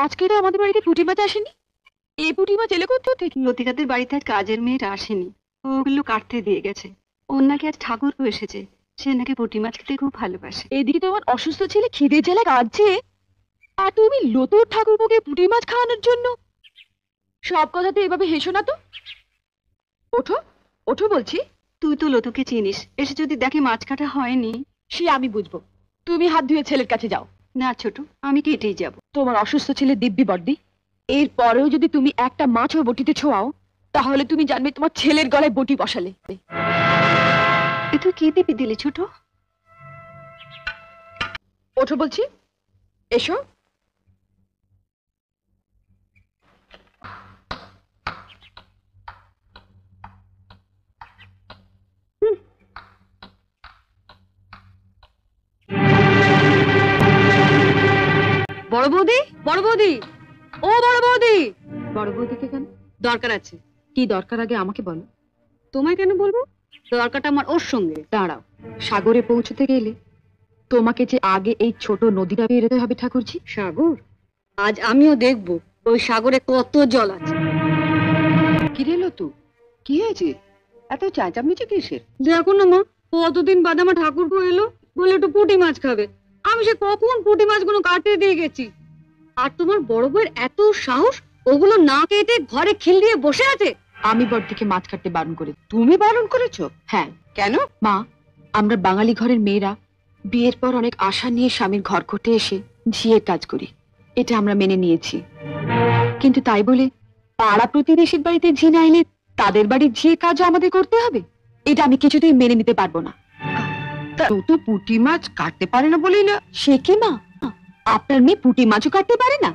আজকে তো আমাদের বাড়িতে পুঁটি মাছ আসেনি। এই পুঁটি মাছ এলে কোথা থেকে? লতিকাদের বাড়িতে আর কাজের মেয়েটা আসেনি, ওগুলো কাটতে দিয়ে গেছে। ওর নাকি আজ ঠাকুরপো এসেছে, সে নাকি পুঁটি মাছ খেতে খুব ভালোবাসে। এদিকে তো আমার অসুস্থ ছেলে খিদে জ্বালায় কাঁদছে, আর তুমি লতুর ঠাকুরপোকে পুঁটি মাছ খাওয়ানোর জন্য। সব কথাতে এভাবে হেসো না তো। ওঠো ওঠো বলছি। তুই তো লতুকে চিনিস, এসে যদি দেখে মাছ কাটা হয়নি। সে আমি বুঝবো, তুমি হাত ধুয়ে ছেলের কাছে যাও। না ছোট, আমি কেটেই যাব। তোমার অসুস্থ ছেলে দিব্যি বড্ডি, এর পরেও যদি তুমি একটা মাছও বটিতে ছোঁয়াও, তাহলে তুমি জানবে তোমার ছেলের গলায় বটি বসালে। এ তুই কি দিবি দিলি ছোট? ওঠো বলছি, এসো। বড় বৌদি, বড় বৌদি, ও বড় বৌদি। বড় বৌদিকে কেন? দরকার আছে। কি দরকার আগে আমাকে বলো। তোমায় কেন বলবো? দরকারটা আমার ওর সঙ্গে। দাঁড়াও, সাগরে পৌঁছতে গেলে তোমাকে যে আগে এই ছোট নদীটা পেরোতে হবে ঠাকুরজি। সাগর? আজ আমিও দেখবো ওই সাগরে কত জল আছে। কি রেলো তু, কি হয়েছে? এত চেঁচামেচি কিসের? দেখো না মা, কতদিন বাদে আমার ঠাকুরপো এলো, বলে একটু পুঁটি মাছ খাবে। আমি সে কখন পুঁটি মাছগুলো কাটতে দিয়ে গেছি, আর তোমার বড় বউয়ের এত সাহস, ওগুলো না কেটে ঘরে খিল দিয়ে বসে আছে। আমি বড়দিকে মাছ কাটতে বারণ করে। তুমি বারণ করেছো? হ্যাঁ। কেন? মা, আমরা বাঙালি ঘরের মেয়েরা বিয়ের পর অনেক আশা নিয়ে স্বামীর ঘর করতে এসে ঝিয়ের কাজ করি, এটা আমরা মেনে নিয়েছি। কিন্তু তাই বলে পাড়া প্রতিবেশীর বাড়িতে ঝি না এলে তাদের বাড়ির ঝিয়ে কাজও আমাদের করতে হবে, এটা আমি কিছুতেই মেনে নিতে পারবো না। তো পুঁটি মাছ কাটতে পারে না বলেই না? সে কি মা, আপনার মেয়ে পুঁটি মাছও কাটতে পারে না?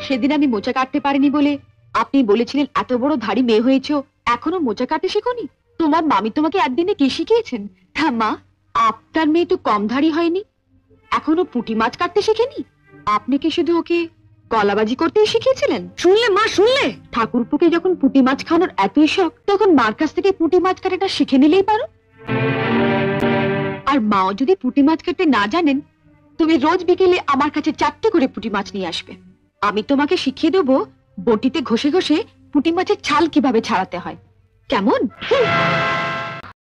সেদিন আমি মোচা কাটতে পারিনি বলে আপনি বলেছিলেন এত বড় ধাড়ি মেয়ে হয়েছো, এখনো মোচা কাটতে শেখোনি? তোমার মামি তোমাকে একদিনে কি শিখিয়েছেন? হ্যাঁ মা, আপনার মেয়ে তো কম ধাড়ি হয়নি, এখনো পুঁটি মাছ কাটতে শেখেনি। আপনি কি শুধু ওকে কলাবাজি করতেই শিখিয়েছিলেন? শুনলে মা, শুনলে? ঠাকুরপুকে যখন পুঁটি মাছ খাওয়ানোর এতই শখ, তখন মার কাছ থেকে পুঁটি মাছ কাটাটা শিখে নিলেই পারো। আর মাও যদি পুঁটি মাছ কাটতে না জানেন, তুমি রোজ বিকেলে আমার কাছে 4টে করে পুঁটি মাছ নিয়ে আসবে। আমি তোমাকে শিখিয়ে দেবো বটিতে ঘষে ঘষে পুঁটি মাছের ছাল কিভাবে ছাড়াতে হয়, কেমন?